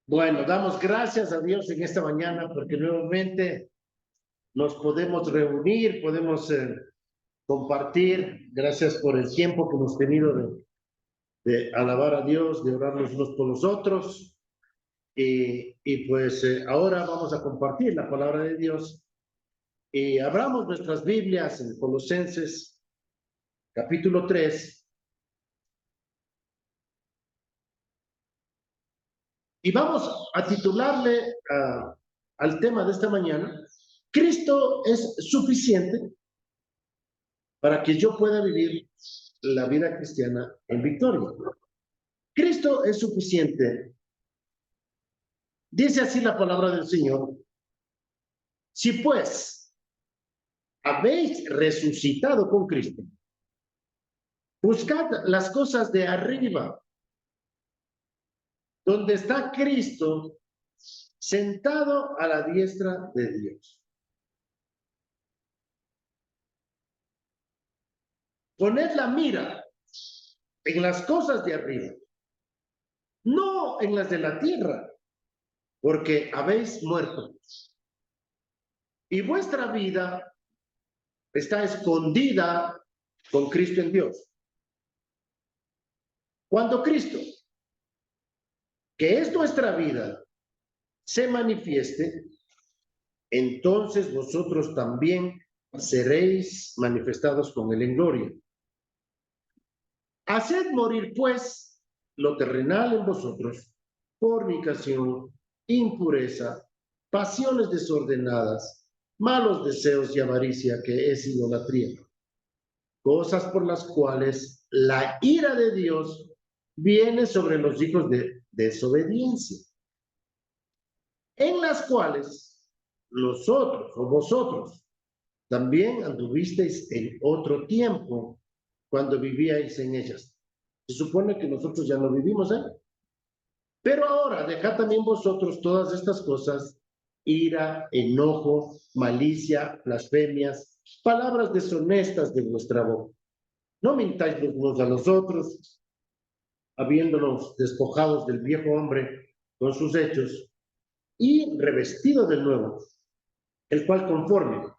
Bueno, damos gracias a Dios en esta mañana porque nuevamente nos podemos reunir, podemos compartir. Gracias por el tiempo que hemos tenido de alabar a Dios, de orar los unos por los otros. Y ahora vamos a compartir la palabra de Dios. Y abramos nuestras Biblias en Colosenses capítulo 3 y vamos a titularle al tema de esta mañana: Cristo es suficiente para que yo pueda vivir la vida cristiana en victoria. Cristo es suficiente. Dice así la palabra del Señor: si pues habéis resucitado con Cristo, buscad las cosas de arriba, donde está Cristo sentado a la diestra de Dios. Poned la mira en las cosas de arriba, no en las de la tierra, porque habéis muerto y vuestra vida está escondida con Cristo en Dios. Cuando Cristo, que es nuestra vida, se manifieste, entonces vosotros también seréis manifestados con él en gloria. Haced morir, pues, lo terrenal en vosotros: fornicación, impureza, pasiones desordenadas, malos deseos y avaricia, que es idolatría, cosas por las cuales la ira de Dios viene sobre los hijos de desobediencia, en las cuales nosotros o vosotros también anduvisteis en otro tiempo cuando vivíais en ellas. Se supone que nosotros ya no vivimos ahí. Pero ahora dejad también vosotros todas estas cosas: ira, enojo, malicia, blasfemias, palabras deshonestas de vuestra boca. No mintáis los unos a los otros, habiéndonos despojados del viejo hombre con sus hechos y revestido del nuevo, el cual, conforme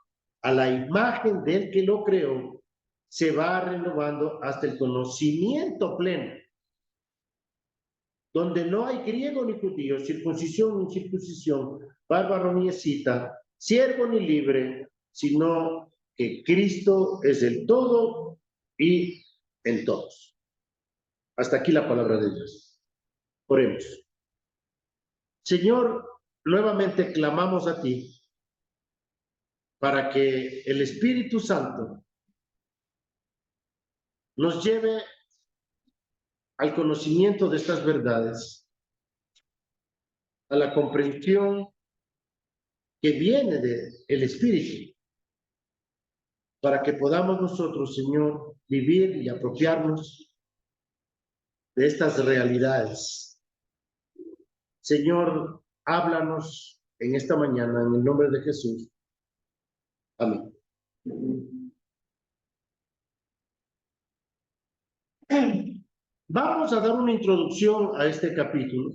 a la imagen del que lo creó, se va renovando hasta el conocimiento pleno, donde no hay griego ni judío, circuncisión ni incircuncisión, bárbaro ni escita, siervo ni libre, sino que Cristo es el todo y en todos. Hasta aquí la palabra de Dios. Oremos. Señor, nuevamente clamamos a ti para que el Espíritu Santo nos lleve al conocimiento de estas verdades, a la comprensión que viene del Espíritu, para que podamos nosotros, Señor, vivir y apropiarnos de estas realidades. Señor, háblanos en esta mañana, en el nombre de Jesús. Amén. Vamos a dar una introducción a este capítulo,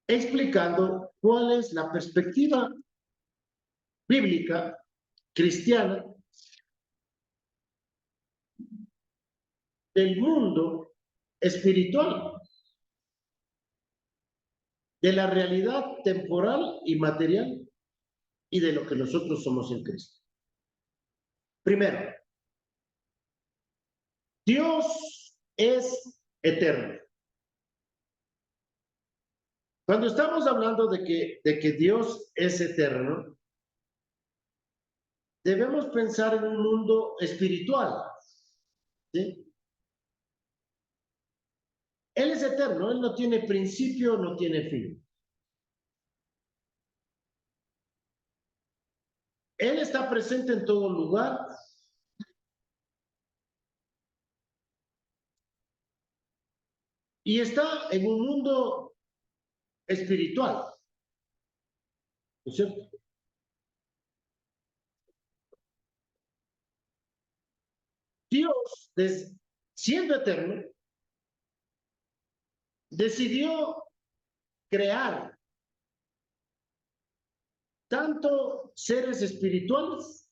explicando cuál es la perspectiva bíblica cristiana del mundo espiritual, de la realidad temporal y material y de lo que nosotros somos en Cristo. Primero, Dios es eterno. Cuando estamos hablando de que Dios es eterno, debemos pensar en un mundo espiritual, ¿sí? Él es eterno, Él no tiene principio, no tiene fin. Él está presente en todo lugar y está en un mundo espiritual, ¿no es cierto? Dios, siendo eterno, decidió crear tanto seres espirituales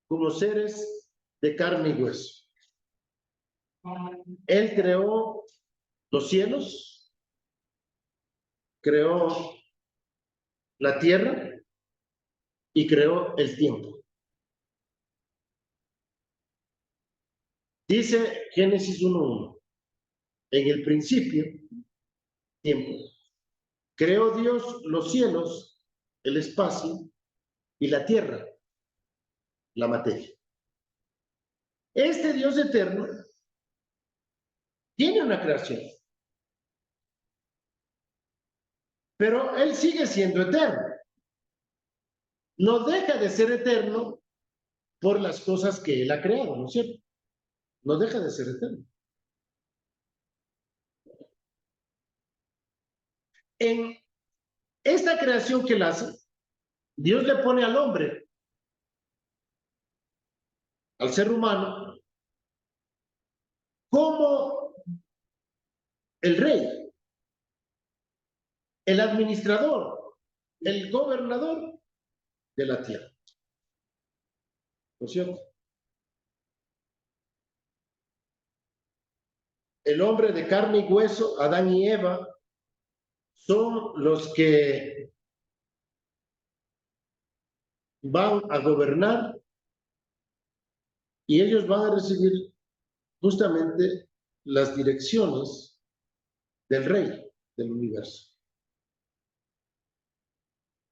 como seres de carne y hueso. Él creó los cielos, creó la tierra y creó el tiempo. Dice Génesis 1:1, en el principio, tiempo. Creó Dios los cielos, el espacio y la tierra, la materia. Este Dios eterno tiene una creación, pero Él sigue siendo eterno. No deja de ser eterno por las cosas que Él ha creado, ¿no es cierto? No deja de ser eterno. En esta creación que Él hace, Dios le pone al hombre, al ser humano, como el rey, el administrador, el gobernador de la tierra. ¿No es cierto? El hombre de carne y hueso, Adán y Eva, son los que van a gobernar y ellos van a recibir justamente las direcciones del rey del universo.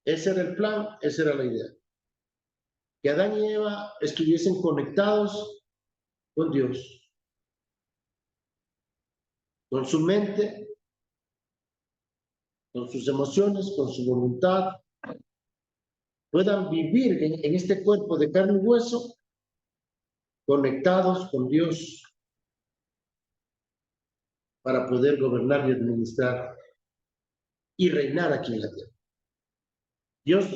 Ese era el plan, esa era la idea. Que Adán y Eva estuviesen conectados con Dios, con su mente, con sus emociones, con su voluntad, puedan vivir en este cuerpo de carne y hueso, conectados con Dios, para poder gobernar y administrar y reinar aquí en la tierra. Dios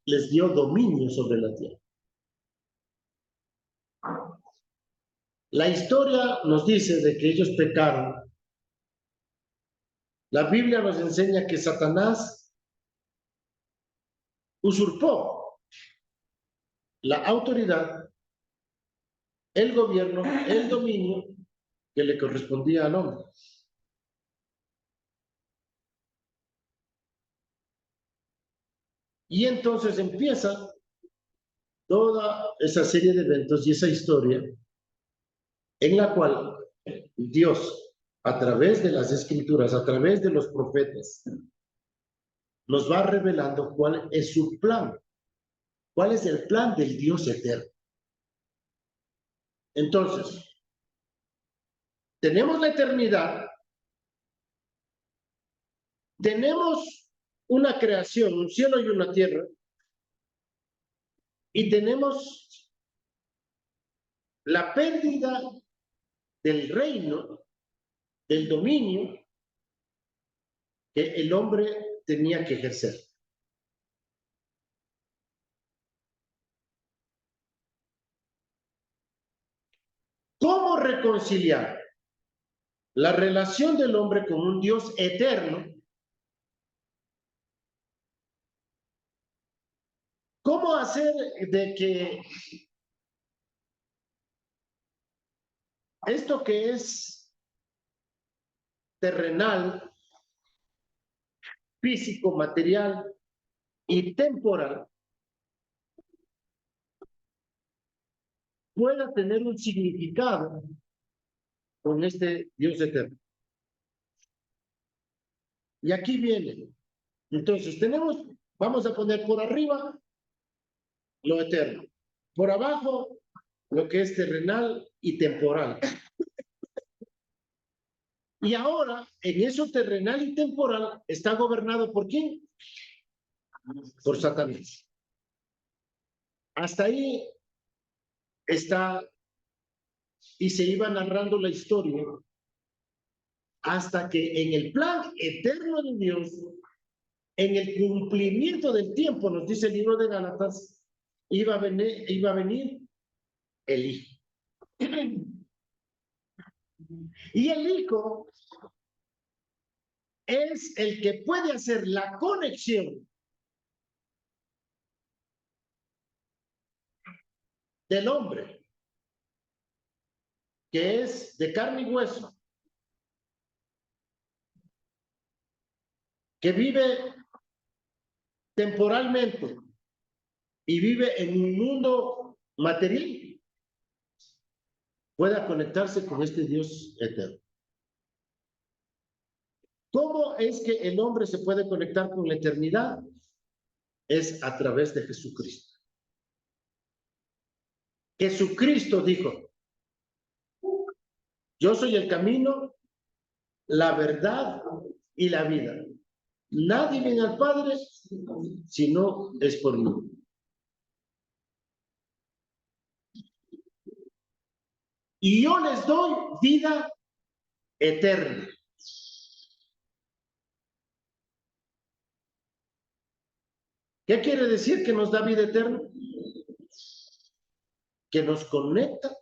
les dio dominio sobre la tierra. La historia nos dice de que ellos pecaron. La Biblia nos enseña que Satanás usurpó la autoridad, el gobierno, el dominio que le correspondía al hombre. Y entonces empieza toda esa serie de eventos y esa historia en la cual Dios, a través de las escrituras, a través de los profetas, nos va revelando cuál es su plan, cuál es el plan del Dios eterno. Entonces, tenemos la eternidad, tenemos una creación, un cielo y una tierra, y tenemos la pérdida del reino, del dominio que el hombre tenía que ejercer. ¿Cómo reconciliar la relación del hombre con un Dios eterno? ¿Cómo hacer de que esto que es terrenal, físico, material y temporal pueda tener un significado con este Dios eterno? Y aquí viene. Entonces, vamos a poner por arriba lo eterno, por abajo lo que es terrenal y temporal. Y ahora, en eso terrenal y temporal, está gobernado ¿por quién? Por Satanás. Hasta ahí está, y se iba narrando la historia, hasta que en el plan eterno de Dios, en el cumplimiento del tiempo, nos dice el libro de Gálatas, iba a venir el Hijo. Y el Hijo es el que puede hacer la conexión del hombre, que es de carne y hueso, que vive temporalmente y vive en un mundo material, pueda conectarse con este Dios eterno. ¿Cómo es que el hombre se puede conectar con la eternidad? Es a través de Jesucristo. Jesucristo dijo, yo soy el camino, la verdad y la vida. Nadie viene al Padre si no es por mí. Y yo les doy vida eterna. ¿Qué quiere decir que nos da vida eterna? Que nos conecta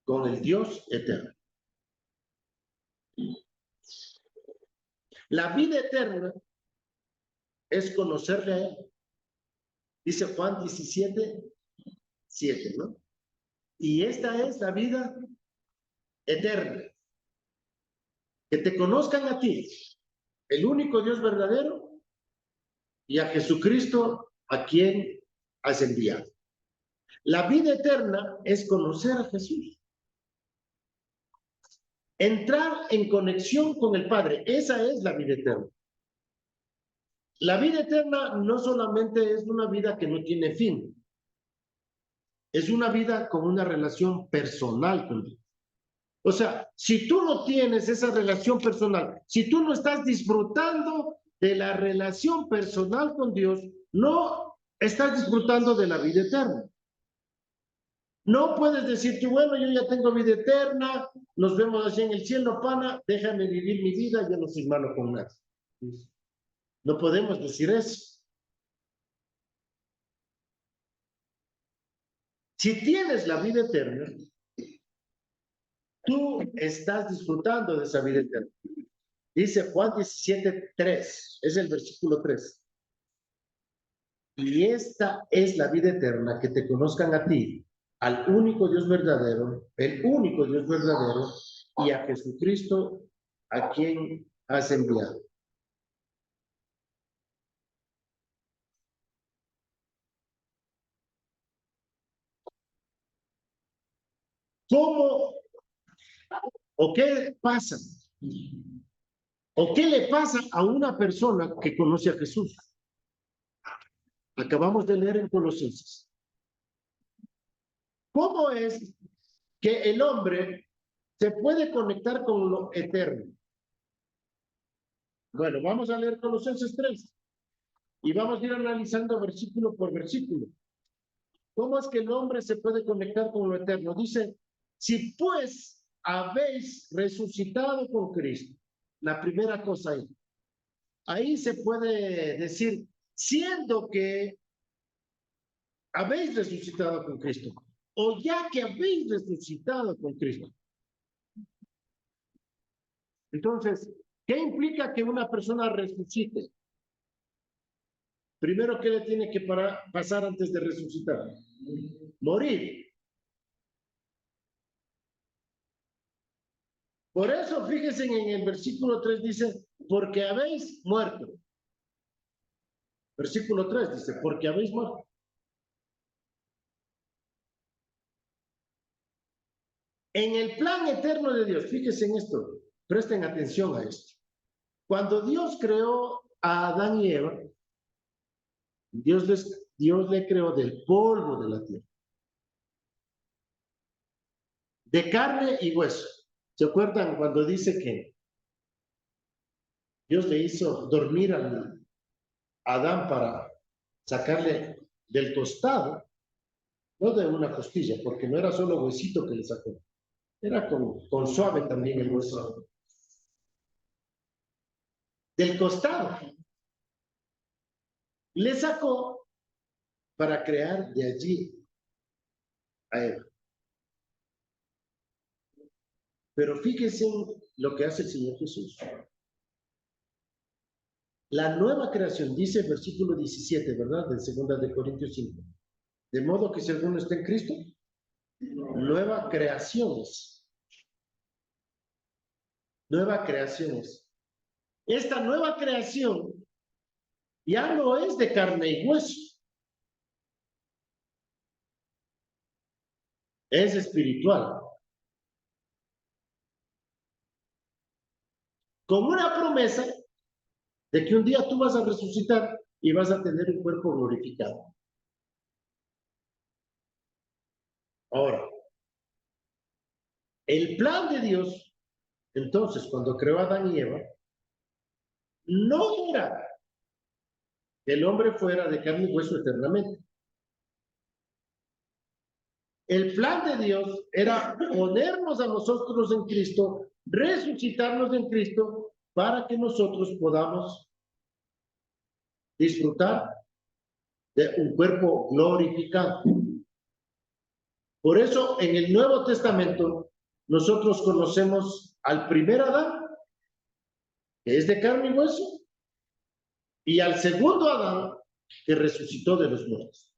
con el Dios eterno. La vida eterna es conocerle a Él. Dice Juan 17:7, ¿no? Y esta es la vida eterna. Que te conozcan a ti, el único Dios verdadero, y a Jesucristo a quien has enviado. La vida eterna es conocer a Jesús. Entrar en conexión con el Padre. Esa es la vida eterna. La vida eterna no solamente es una vida que no tiene fin. Es una vida con una relación personal con Dios. O sea, si tú no tienes esa relación personal, si tú no estás disfrutando de la relación personal con Dios, no estás disfrutando de la vida eterna. No puedes decir que, bueno, yo ya tengo vida eterna, nos vemos así en el cielo, pana, déjame vivir mi vida, yo no soy malo con nada. No podemos decir eso. Si tienes la vida eterna, tú estás disfrutando de esa vida eterna. Dice Juan 17:3, es el versículo 3. Y esta es la vida eterna, que te conozcan a ti, al único Dios verdadero, el único Dios verdadero, y a Jesucristo, a quien has enviado. ¿Cómo o qué pasa? ¿O qué le pasa a una persona que conoce a Jesús? Acabamos de leer en Colosenses. ¿Cómo es que el hombre se puede conectar con lo eterno? Bueno, vamos a leer Colosenses 3 y vamos a ir analizando versículo por versículo. ¿Cómo es que el hombre se puede conectar con lo eterno? Dice, si pues habéis resucitado con Cristo, la primera cosa ahí se puede decir, siendo que habéis resucitado con Cristo, o ya que habéis resucitado con Cristo. Entonces, ¿qué implica que una persona resucite? Primero, ¿qué le tiene que pasar antes de resucitar? Morir. Por eso, fíjense en el versículo 3 dice, porque habéis muerto. Versículo 3 dice, porque habéis muerto. En el plan eterno de Dios, fíjense en esto, presten atención a esto. Cuando Dios creó a Adán y Eva, Dios le creó del polvo de la tierra, de carne y hueso. ¿Se acuerdan cuando dice que Dios le hizo dormir a Adán para sacarle del costado, no de una costilla, porque no era solo huesito que le sacó, era con suave también el hueso. Del costado. Le sacó para crear de allí a Eva. Pero fíjense en lo que hace el Señor Jesús. La nueva creación, dice el versículo 17, ¿verdad? De 2 de Corintios 5. De modo que si alguno está en Cristo, nueva creación es. Nueva creación es. Esta nueva creación ya no es de carne y hueso. Es espiritual. Con una promesa de que un día tú vas a resucitar y vas a tener un cuerpo glorificado. Ahora, el plan de Dios, entonces, cuando creó a Adán y Eva, no era que el hombre fuera de carne y hueso eternamente. El plan de Dios era ponernos a nosotros en Cristo, resucitarnos en Cristo, para que nosotros podamos disfrutar de un cuerpo glorificado. Por eso, en el Nuevo Testamento, nosotros conocemos al primer Adán, que es de carne y hueso, y al segundo Adán, que resucitó de los muertos.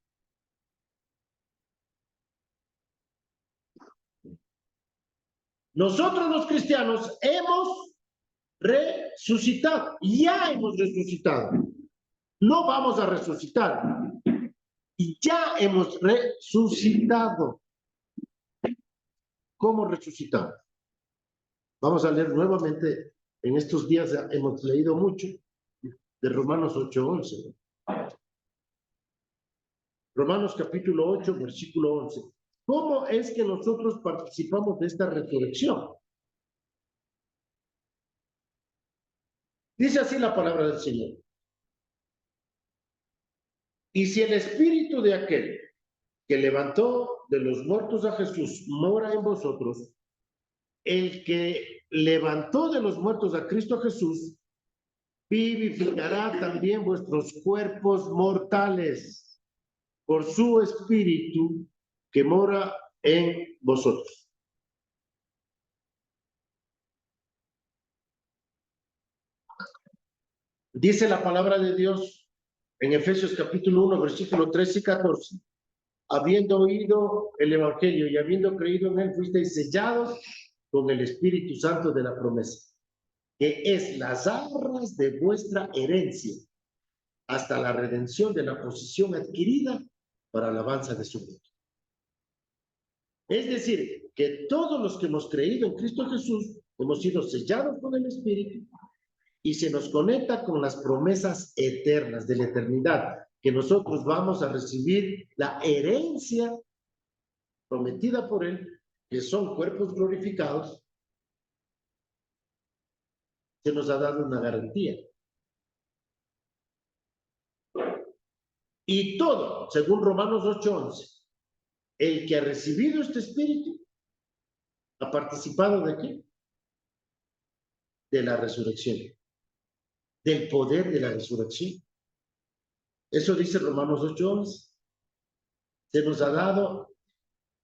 Nosotros los cristianos hemos resucitado, ya hemos resucitado. No vamos a resucitar. Y ya hemos resucitado. ¿Cómo resucitamos? Vamos a leer nuevamente. En estos días hemos leído mucho de Romanos 8:11. Romanos capítulo 8, versículo 11. ¿Cómo es que nosotros participamos de esta resurrección? Dice así la palabra del Señor. Y si el espíritu de aquel que levantó de los muertos a Jesús mora en vosotros, el que levantó de los muertos a Cristo Jesús, vivificará también vuestros cuerpos mortales por su espíritu que mora en vosotros. Dice la palabra de Dios en Efesios capítulo 1, versículo 13 y 14. Habiendo oído el evangelio y habiendo creído en él, fuisteis sellados con el Espíritu Santo de la promesa, que es las arras de vuestra herencia, hasta la redención de la posesión adquirida para alabanza de su nombre. Es decir, que todos los que hemos creído en Cristo Jesús hemos sido sellados con el Espíritu y se nos conecta con las promesas eternas de la eternidad, que nosotros vamos a recibir la herencia prometida por Él, que son cuerpos glorificados. Se nos ha dado una garantía. Y todo, según Romanos 8:11, el que ha recibido este espíritu ha participado de qué? De la resurrección, del poder de la resurrección. Eso dice Romanos 8:11. Se nos ha dado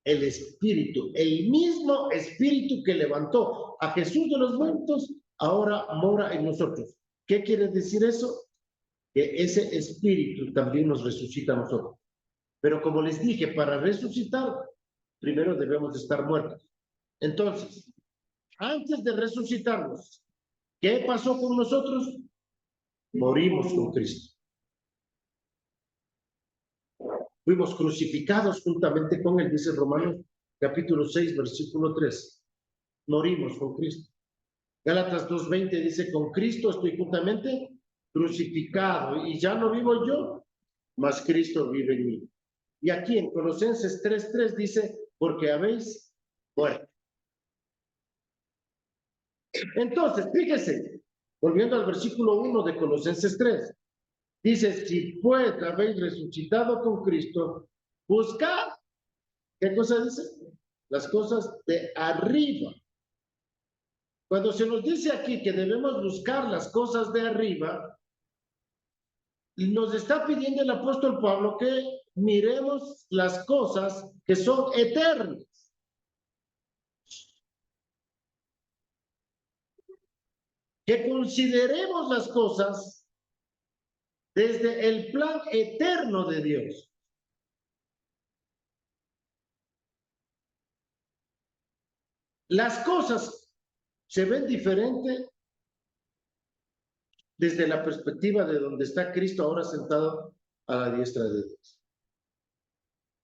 el espíritu, el mismo espíritu que levantó a Jesús de los muertos, ahora mora en nosotros. ¿Qué quiere decir eso? Que ese espíritu también nos resucita a nosotros. Pero como les dije, para resucitar, primero debemos de estar muertos. Entonces, antes de resucitarnos, ¿qué pasó con nosotros? Morimos con Cristo. Fuimos crucificados juntamente con Él, dice Romanos capítulo 6, versículo 3. Morimos con Cristo. Gálatas 2:20 dice, con Cristo estoy juntamente crucificado y ya no vivo yo, mas Cristo vive en mí. Y aquí en Colosenses 3:3 dice, porque habéis muerto. Entonces, fíjese, volviendo al versículo 1 de Colosenses 3, dice, si pues habéis resucitado con Cristo, buscad, ¿qué cosa dice? Las cosas de arriba. Cuando se nos dice aquí que debemos buscar las cosas de arriba, nos está pidiendo el apóstol Pablo que miremos las cosas que son eternas. que consideremos las cosas desde el plan eterno de Dios. Las cosas se ven diferente desde la perspectiva de donde está Cristo ahora sentado a la diestra de Dios.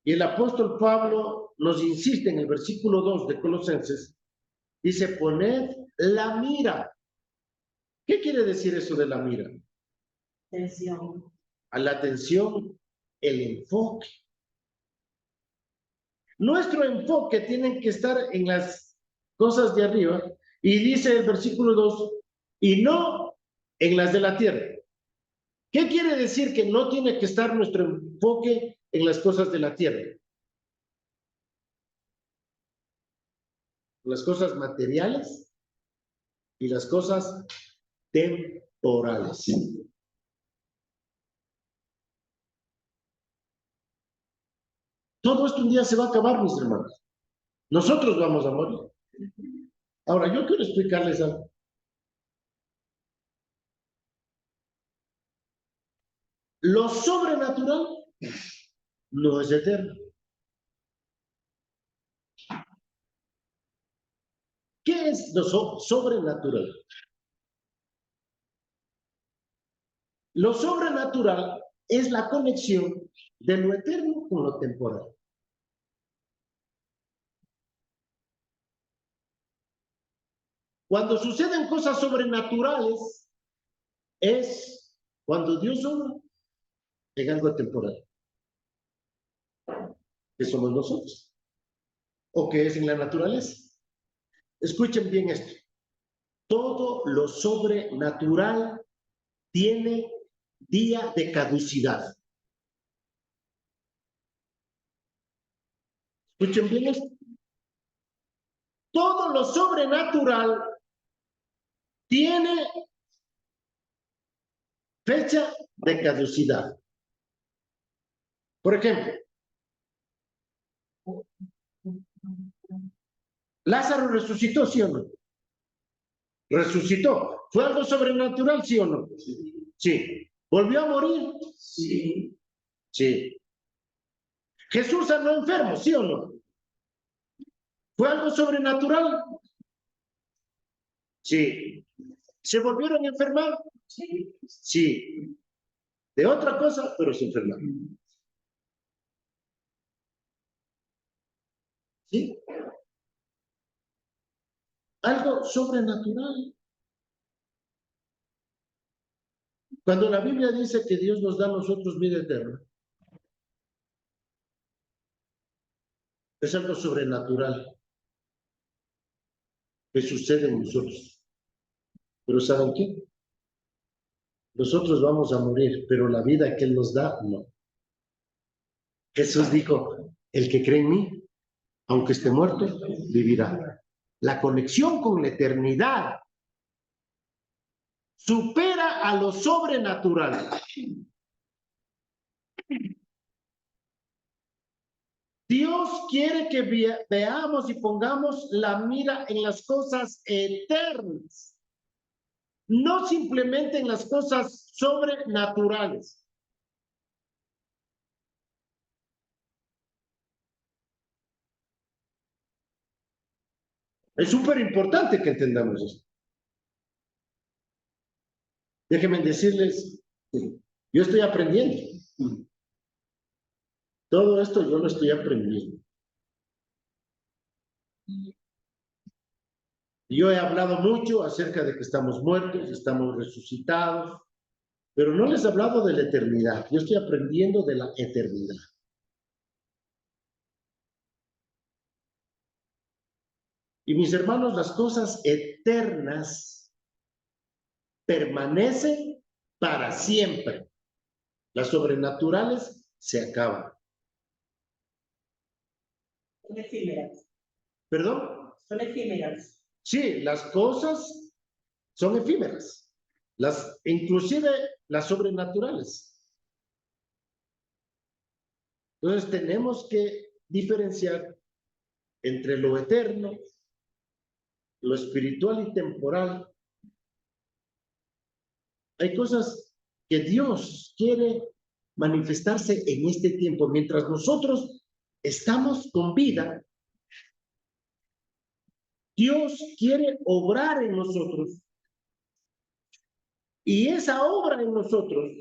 Y el apóstol Pablo nos insiste en el versículo 2 de Colosenses, dice, poned la mira. ¿Qué quiere decir eso de la mira? Atención. A la atención, el enfoque. Nuestro enfoque tiene que estar en las cosas de arriba, y dice el versículo 2, y no en las de la tierra. ¿Qué quiere decir que no tiene que estar nuestro enfoque en las cosas de la tierra? Las cosas materiales y las cosas temporales. Todo esto un día se va a acabar, mis hermanos. Nosotros vamos a morir. Ahora, yo quiero explicarles algo. Lo sobrenatural no es eterno. ¿Qué es lo sobrenatural? Lo sobrenatural es la conexión de lo eterno con lo temporal. Cuando suceden cosas sobrenaturales, es cuando Dios obra en algo temporal, que somos nosotros, o que es en la naturaleza. Escuchen bien esto. Todo lo sobrenatural tiene día de caducidad. Escuchen bien esto. Todo lo sobrenatural tiene fecha de caducidad. Por ejemplo, Lázaro resucitó, ¿sí o no? Resucitó. ¿Fue algo sobrenatural, sí o no? Sí. ¿Volvió a morir? Sí. Sí. ¿Jesús sanó enfermos, sí o no? ¿Fue algo sobrenatural? Sí. ¿Se volvieron a enfermar? Sí. Sí. De otra cosa, pero se enfermaron. ¿Sí? Algo sobrenatural. Cuando la Biblia dice que Dios nos da a nosotros vida eterna, es algo sobrenatural que sucede en nosotros. Pero ¿saben qué? Nosotros vamos a morir, pero la vida que Él nos da, no. Jesús dijo, el que cree en mí, aunque esté muerto, vivirá. La conexión con la eternidad supera a lo sobrenatural. Dios quiere que veamos y pongamos la mira en las cosas eternas, no simplemente en las cosas sobrenaturales. Es súper importante que entendamos esto. Déjenme decirles, yo estoy aprendiendo. Todo esto yo lo estoy aprendiendo. Yo he hablado mucho acerca de que estamos muertos, estamos resucitados, pero no les he hablado de la eternidad. Yo estoy aprendiendo de la eternidad. Y mis hermanos, las cosas eternas permanecen para siempre. Las sobrenaturales se acaban. Son efímeras. ¿Perdón? Son efímeras. Sí, las cosas son efímeras. Inclusive las sobrenaturales. Entonces tenemos que diferenciar entre lo eterno, lo espiritual y temporal, Hay cosas que Dios quiere manifestarse en este tiempo. Mientras nosotros estamos con vida, Dios quiere obrar en nosotros. Y esa obra en nosotros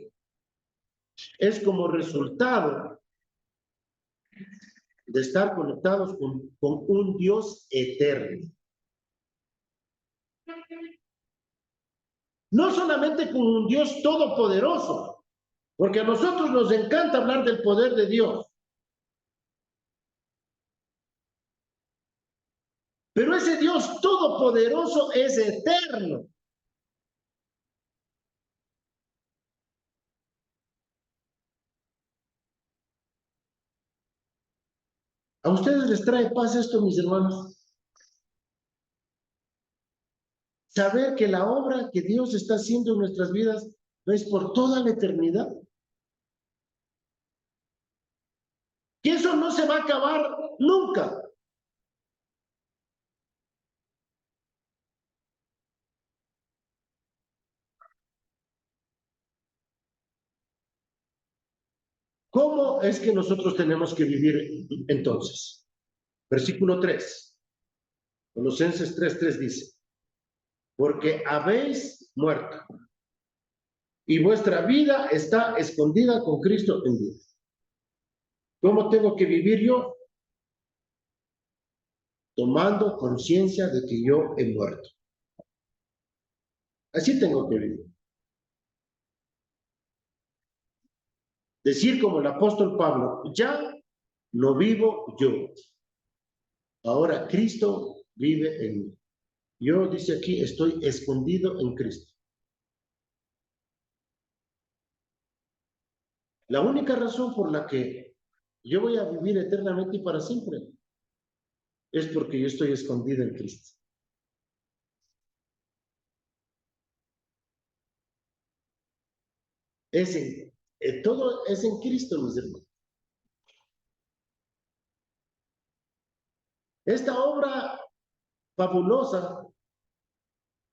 es como resultado de estar conectados con un Dios eterno. No solamente con un Dios todopoderoso, porque a nosotros nos encanta hablar del poder de Dios. Pero ese Dios todopoderoso es eterno. ¿A ustedes les trae paz esto, mis hermanos? Saber que la obra que Dios está haciendo en nuestras vidas no es por toda la eternidad. Que eso no se va a acabar nunca. ¿Cómo es que nosotros tenemos que vivir entonces? Versículo 3. Colosenses 3:3 dice, porque habéis muerto y vuestra vida está escondida con Cristo en Dios. ¿Cómo tengo que vivir yo? Tomando conciencia de que yo he muerto. Así tengo que vivir. Decir como el apóstol Pablo, ya no vivo yo. Ahora Cristo vive en mí. Yo, dice aquí, estoy escondido en Cristo. La única razón por la que yo voy a vivir eternamente y para siempre es porque yo estoy escondido en Cristo. Todo es en Cristo, mis hermanos. Esta obra fabulosa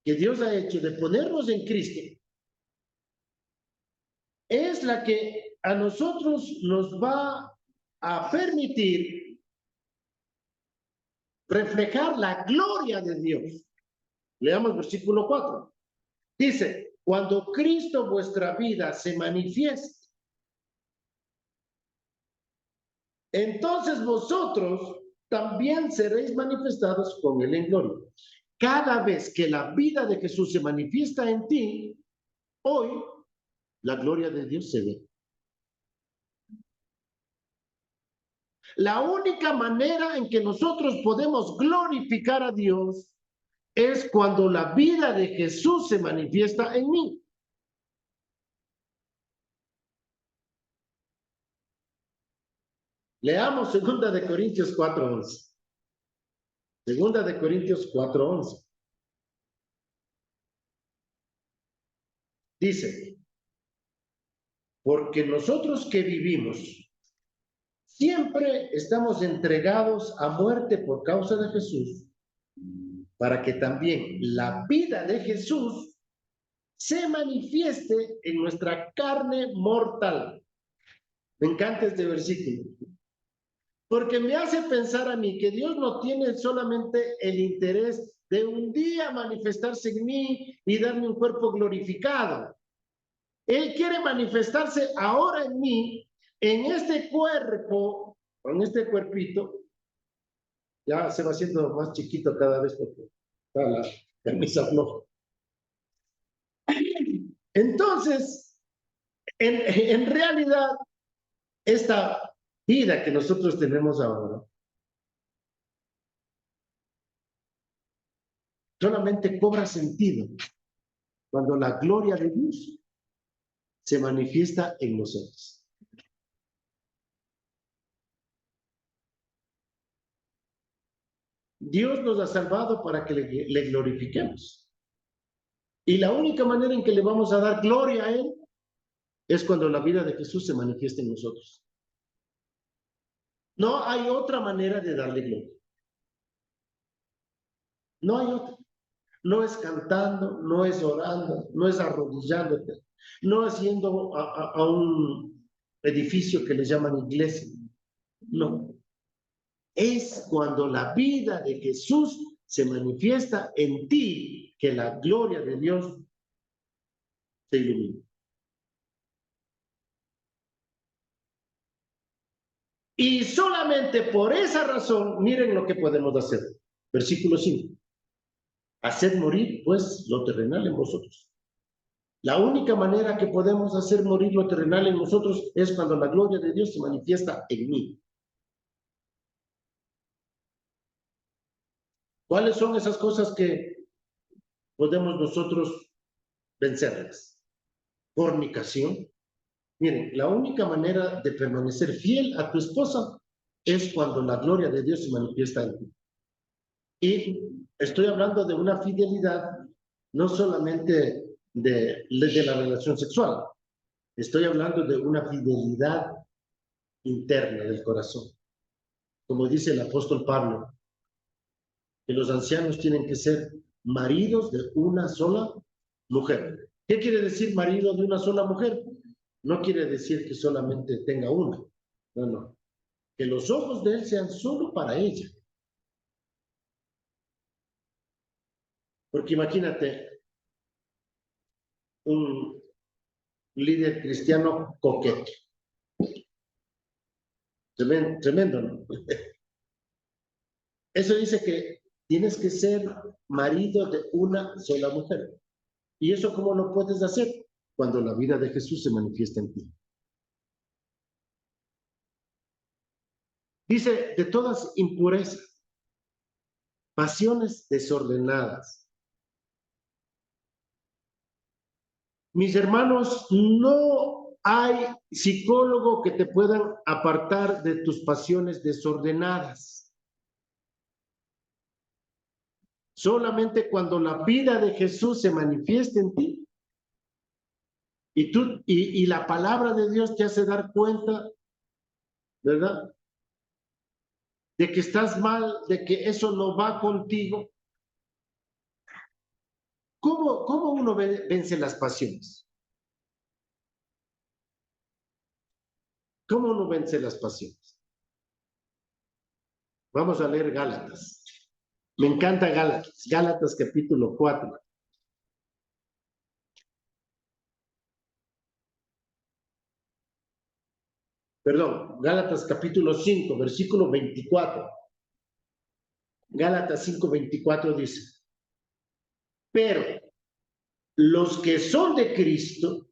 que Dios ha hecho de ponernos en Cristo es la que a nosotros nos va a permitir reflejar la gloria de Dios. Leamos versículo 4. Dice, cuando Cristo vuestra vida se manifieste, entonces vosotros también seréis manifestados con él en gloria. Cada vez que la vida de Jesús se manifiesta en ti, hoy la gloria de Dios se ve. La única manera en que nosotros podemos glorificar a Dios es cuando la vida de Jesús se manifiesta en mí. Leamos 2 Corintios 4:11. 2 Corintios 4:11. Dice, porque nosotros que vivimos siempre estamos entregados a muerte por causa de Jesús, para que también la vida de Jesús se manifieste en nuestra carne mortal. Me encanta este versículo, porque me hace pensar a mí que Dios no tiene solamente el interés de un día manifestarse en mí y darme un cuerpo glorificado. Él quiere manifestarse ahora en mí, en este cuerpo, en este cuerpito. Ya se va haciendo más chiquito cada vez porque está la camisa floja. Entonces, en realidad, esta vida que nosotros tenemos ahora solamente cobra sentido cuando la gloria de Dios se manifiesta en nosotros. Dios nos ha salvado para que le glorifiquemos. Y la única manera en que le vamos a dar gloria a Él es cuando la vida de Jesús se manifiesta en nosotros. No hay otra manera de darle gloria. No hay otra. No es cantando, no es orando, no es arrodillándote, no es yendo a un edificio que le llaman iglesia. No. Es cuando la vida de Jesús se manifiesta en ti que la gloria de Dios se ilumina. Y solamente por esa razón, miren lo que podemos hacer. Versículo 5. Haced morir, pues, lo terrenal en vosotros. La única manera que podemos hacer morir lo terrenal en nosotros es cuando la gloria de Dios se manifiesta en mí. ¿Cuáles son esas cosas que podemos nosotros vencerlas? Fornicación. Miren, la única manera de permanecer fiel a tu esposa es cuando la gloria de Dios se manifiesta en ti. Y estoy hablando de una fidelidad no solamente de la relación sexual, estoy hablando de una fidelidad interna del corazón. Como dice el apóstol Pablo, que los ancianos tienen que ser maridos de una sola mujer. ¿Qué quiere decir marido de una sola mujer? No quiere decir que solamente tenga una. No, no. Que los ojos de él sean solo para ella. Porque imagínate un líder cristiano coqueto. Tremendo, ¿no? Eso dice que tienes que ser marido de una sola mujer. ¿Y eso cómo lo puedes hacer? Cuando la vida de Jesús se manifiesta en ti. Dice, de todas impurezas, pasiones desordenadas. Mis hermanos, no hay psicólogo que te puedan apartar de tus pasiones desordenadas. Solamente cuando la vida de Jesús se manifieste en ti y la palabra de Dios te hace dar cuenta, ¿verdad? De que estás mal, de que eso no va contigo. ¿Cómo uno vence las pasiones? ¿Cómo uno vence las pasiones? Vamos a leer Gálatas. Me encanta Gálatas. Gálatas capítulo 4. Perdón, Gálatas capítulo 5, versículo 24. Gálatas 5, 24 dice, pero los que son de Cristo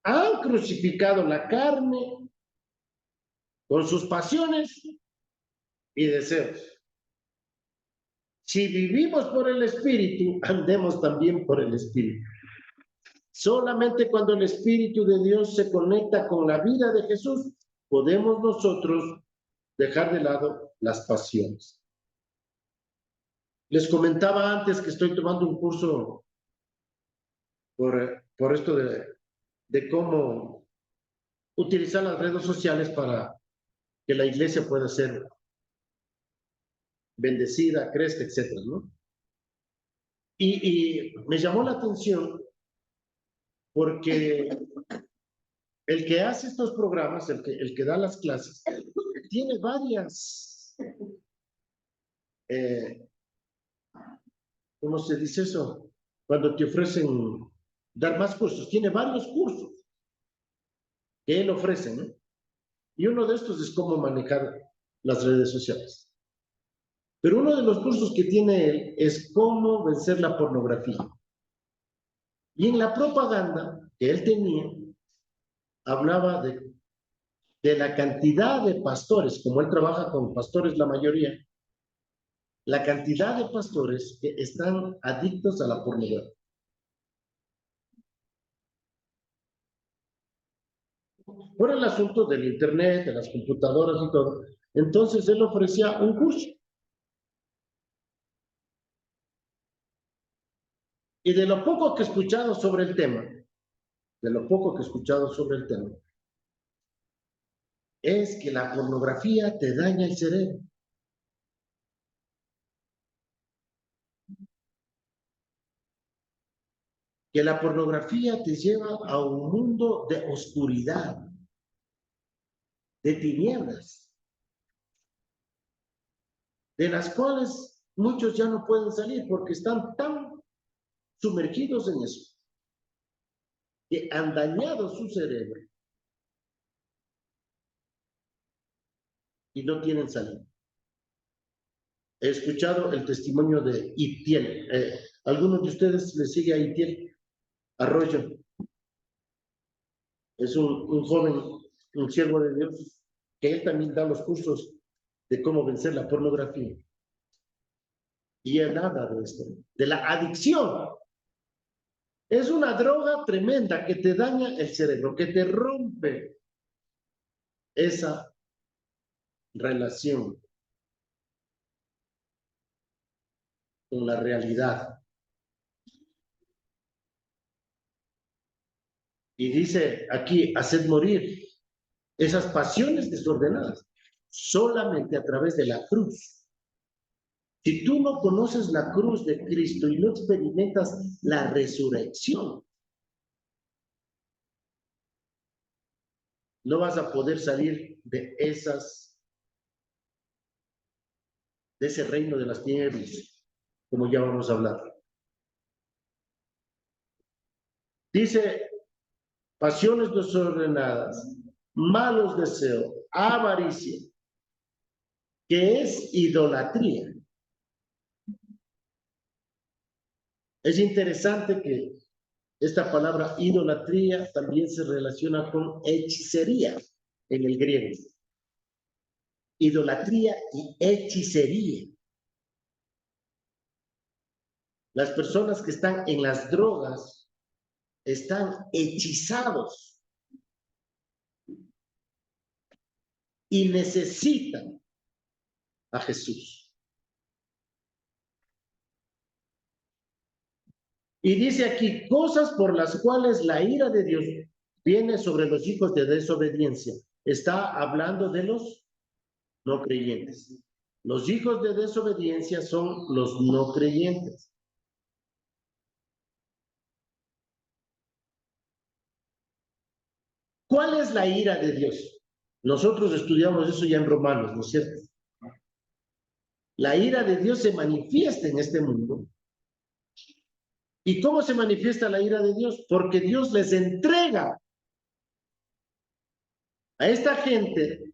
han crucificado la carne con sus pasiones y deseos. Si vivimos por el Espíritu, andemos también por el Espíritu. Solamente cuando el Espíritu de Dios se conecta con la vida de Jesús, podemos nosotros dejar de lado las pasiones. Les comentaba antes que estoy tomando un curso por esto de cómo utilizar las redes sociales para que la iglesia pueda ser bendecida, crezca, etcétera, ¿no? Y me llamó la atención porque el que hace estos programas, el que da las clases, tiene varias, ¿cómo se dice eso? Cuando te ofrecen dar más cursos, tiene varios cursos que él ofrece, ¿no? Y uno de estos es cómo manejar las redes sociales. Pero uno de los cursos que tiene él es cómo vencer la pornografía. Y en la propaganda que él tenía, hablaba de la cantidad de pastores, como él trabaja con pastores la mayoría, la cantidad de pastores que están adictos a la pornografía. Por el asunto del internet, de las computadoras y todo. Entonces él ofrecía un curso. Y de lo poco que he escuchado sobre el tema, es que la pornografía te daña el cerebro. que la pornografía te lleva a un mundo de oscuridad, de tinieblas, de las cuales muchos ya no pueden salir porque están tan sumergidos en eso, que han dañado su cerebro y no tienen salida. He escuchado el testimonio de Itiel. ¿Algunos de ustedes le sigue a Itiel Arroyo? Es un joven, un siervo de Dios, que él también da los cursos de cómo vencer la pornografía. Y él habla de esto, de la adicción. Es una droga tremenda que te daña el cerebro, que te rompe esa relación con la realidad. Y dice aquí, haced morir esas pasiones desordenadas solamente a través de la cruz. Si tú no conoces la cruz de Cristo y no experimentas la resurrección, no vas a poder salir de ese reino de las tinieblas, como ya vamos a hablar. Dice, pasiones desordenadas, malos deseos, avaricia, que es idolatría. Es interesante que esta palabra idolatría también se relaciona con hechicería en el griego. Idolatría y hechicería. Las personas que están en las drogas están hechizados y necesitan a Jesús. Y dice aquí, cosas por las cuales la ira de Dios viene sobre los hijos de desobediencia. Está hablando de los no creyentes. Los hijos de desobediencia son los no creyentes. ¿Cuál es la ira de Dios? Nosotros estudiamos eso ya en Romanos, ¿no es cierto? La ira de Dios se manifiesta en este mundo. ¿Y cómo se manifiesta la ira de Dios? Porque Dios les entrega a esta gente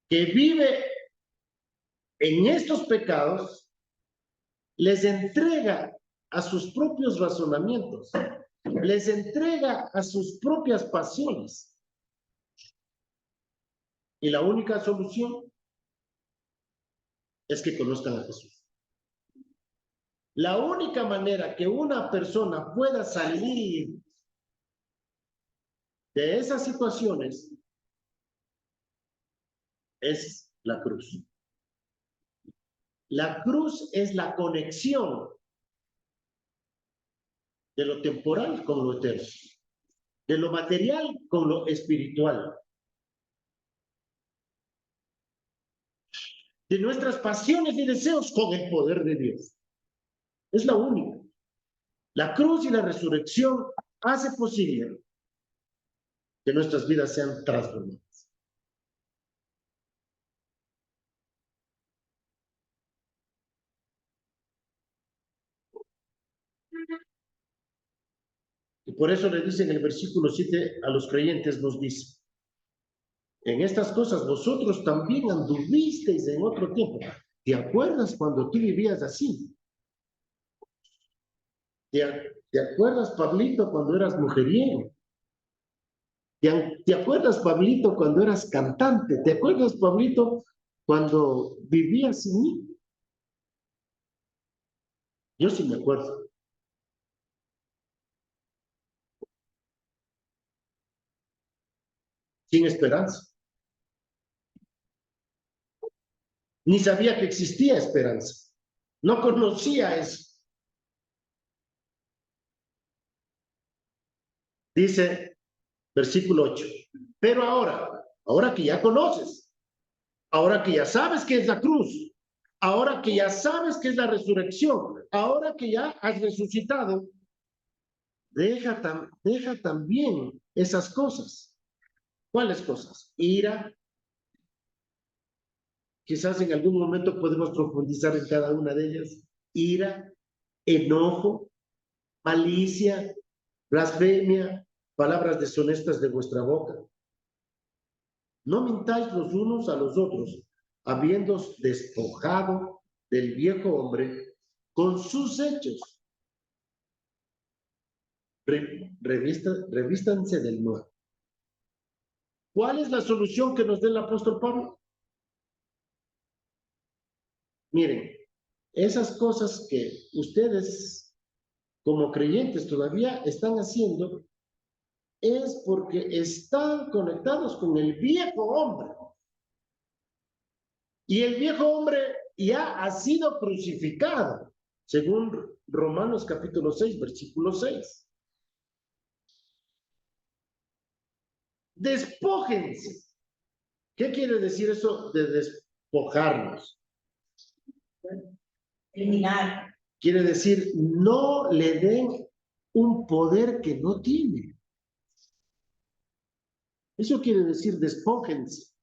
que vive en estos pecados, les entrega a sus propios razonamientos, les entrega a sus propias pasiones. Y la única solución es que conozcan a Jesús. La única manera que una persona pueda salir de esas situaciones es la cruz. La cruz es la conexión de lo temporal con lo eterno, de lo material con lo espiritual, de nuestras pasiones y deseos con el poder de Dios. Es la única. La cruz y la resurrección hace posible que nuestras vidas sean transformadas. Y por eso le dice en el versículo 7 a los creyentes, nos dice, en estas cosas vosotros también anduvisteis en otro tiempo. ¿Te acuerdas cuando tú vivías así? ¿Te acuerdas, Pablito, cuando eras mujeriego? ¿Te acuerdas, Pablito, cuando eras cantante? ¿Te acuerdas, Pablito, cuando vivías sin mí? Yo sí me acuerdo. Sin esperanza. Ni sabía que existía esperanza. No conocía eso. Dice, versículo 8. Pero ahora que ya conoces, ahora que ya sabes qué es la cruz, ahora que ya sabes qué es la resurrección, ahora que ya has resucitado, deja también esas cosas. ¿Cuáles cosas? Ira. Quizás en algún momento podemos profundizar en cada una de ellas. Ira, enojo, malicia, blasfemia, palabras deshonestas de vuestra boca. No mintáis los unos a los otros, habiéndoos despojado del viejo hombre con sus hechos. Revístanse del nuevo. ¿Cuál es la solución que nos da el apóstol Pablo? Miren, esas cosas que ustedes como creyentes todavía están haciendo es porque están conectados con el viejo hombre. Y el viejo hombre ya ha sido crucificado, según Romanos capítulo 6, versículo 6. Despójense. ¿Qué quiere decir eso de despojarnos? Eliminar. Quiere decir, no le den un poder que no tiene. Eso quiere decir, despójense.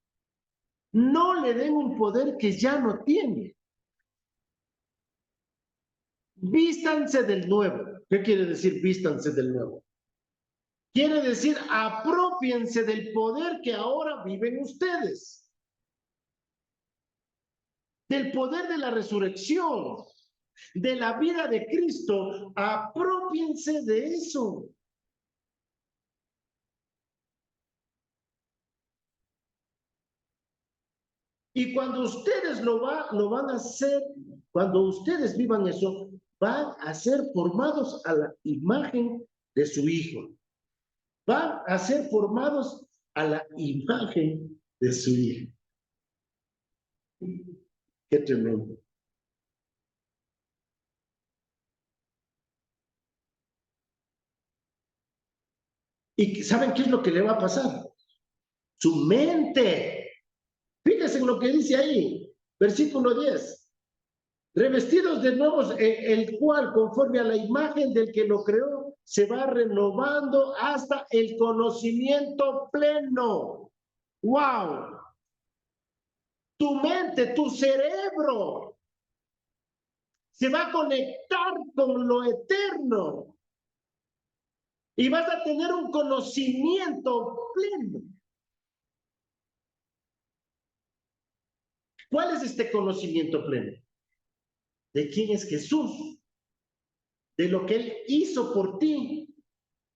No le den un poder que ya no tiene. Vístanse del nuevo. ¿Qué quiere decir vístanse del nuevo? Quiere decir, apropiense del poder que ahora viven ustedes. Del poder de la resurrección, de la vida de Cristo. Apropiense de eso. Y cuando ustedes lo van a hacer, cuando ustedes vivan eso, van a ser formados a la imagen de su Hijo. Van a ser formados a la imagen de su Hijo. Qué tremendo. ¿Y saben qué es lo que le va a pasar? Su mente. Fíjense en lo que dice ahí, versículo 10. Revestidos de nuevos, el cual, conforme a la imagen del que lo creó, se va renovando hasta el conocimiento pleno. ¡Wow! Tu mente, tu cerebro, se va a conectar con lo eterno. Y vas a tener un conocimiento pleno. ¿Cuál es este conocimiento pleno? De quién es Jesús, de lo que Él hizo por ti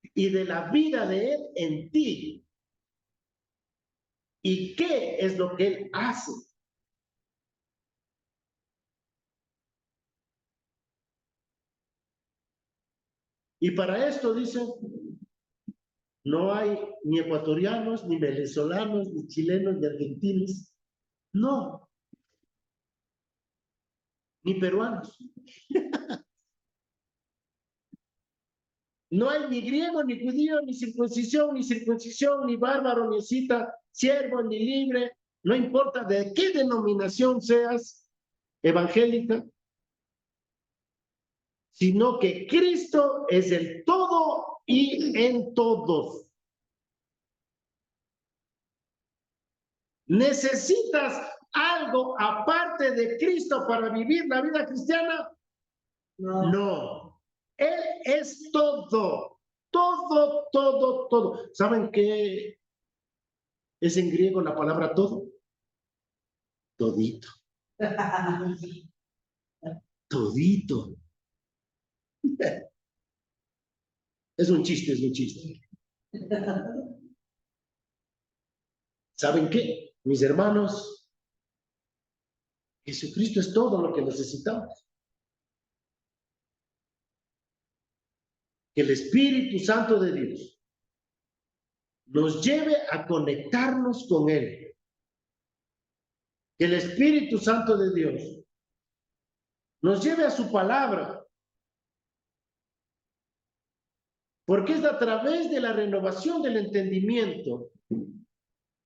y de la vida de Él en ti. ¿Y qué es lo que Él hace? Y para esto dice, no hay ni ecuatorianos, ni venezolanos, ni chilenos, ni argentinos. No. Ni peruanos. No hay ni griego, ni judío, ni circuncisión, ni bárbaro, ni escita, siervo, ni libre. No importa de qué denominación seas, evangélica, sino que Cristo es el todo y en todos. ¿Necesitas algo aparte de Cristo para vivir la vida cristiana? No. No. Él es todo. Todo, todo, todo. ¿Saben qué es en griego la palabra todo? Todito. Todito. Es un chiste, es un chiste. ¿Saben qué? Mis hermanos, Jesucristo es todo lo que necesitamos. Que el Espíritu Santo de Dios nos lleve a conectarnos con Él. Que el Espíritu Santo de Dios nos lleve a su palabra. Porque es a través de la renovación del entendimiento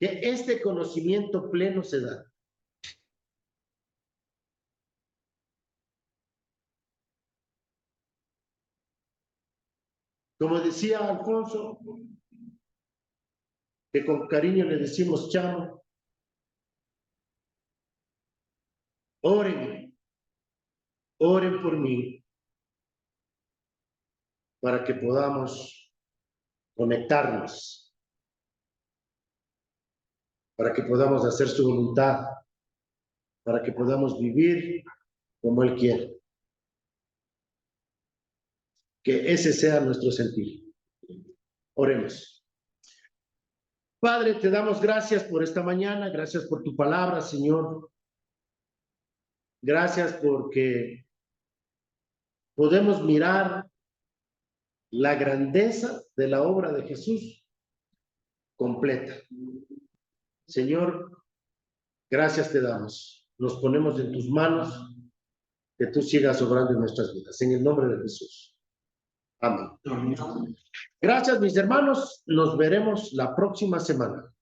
que este conocimiento pleno se da. Como decía Alfonso, que con cariño le decimos chamo, oren por mí para que podamos conectarnos, para que podamos hacer su voluntad, para que podamos vivir como Él quiere. Que ese sea nuestro sentir. Oremos. Padre, te damos gracias por esta mañana, gracias por tu palabra, Señor. Gracias porque podemos mirar la grandeza de la obra de Jesús completa. Señor, gracias te damos. Nos ponemos en tus manos, que tú sigas obrando en nuestras vidas. En el nombre de Jesús. Amén. Gracias, mis hermanos. Nos veremos la próxima semana.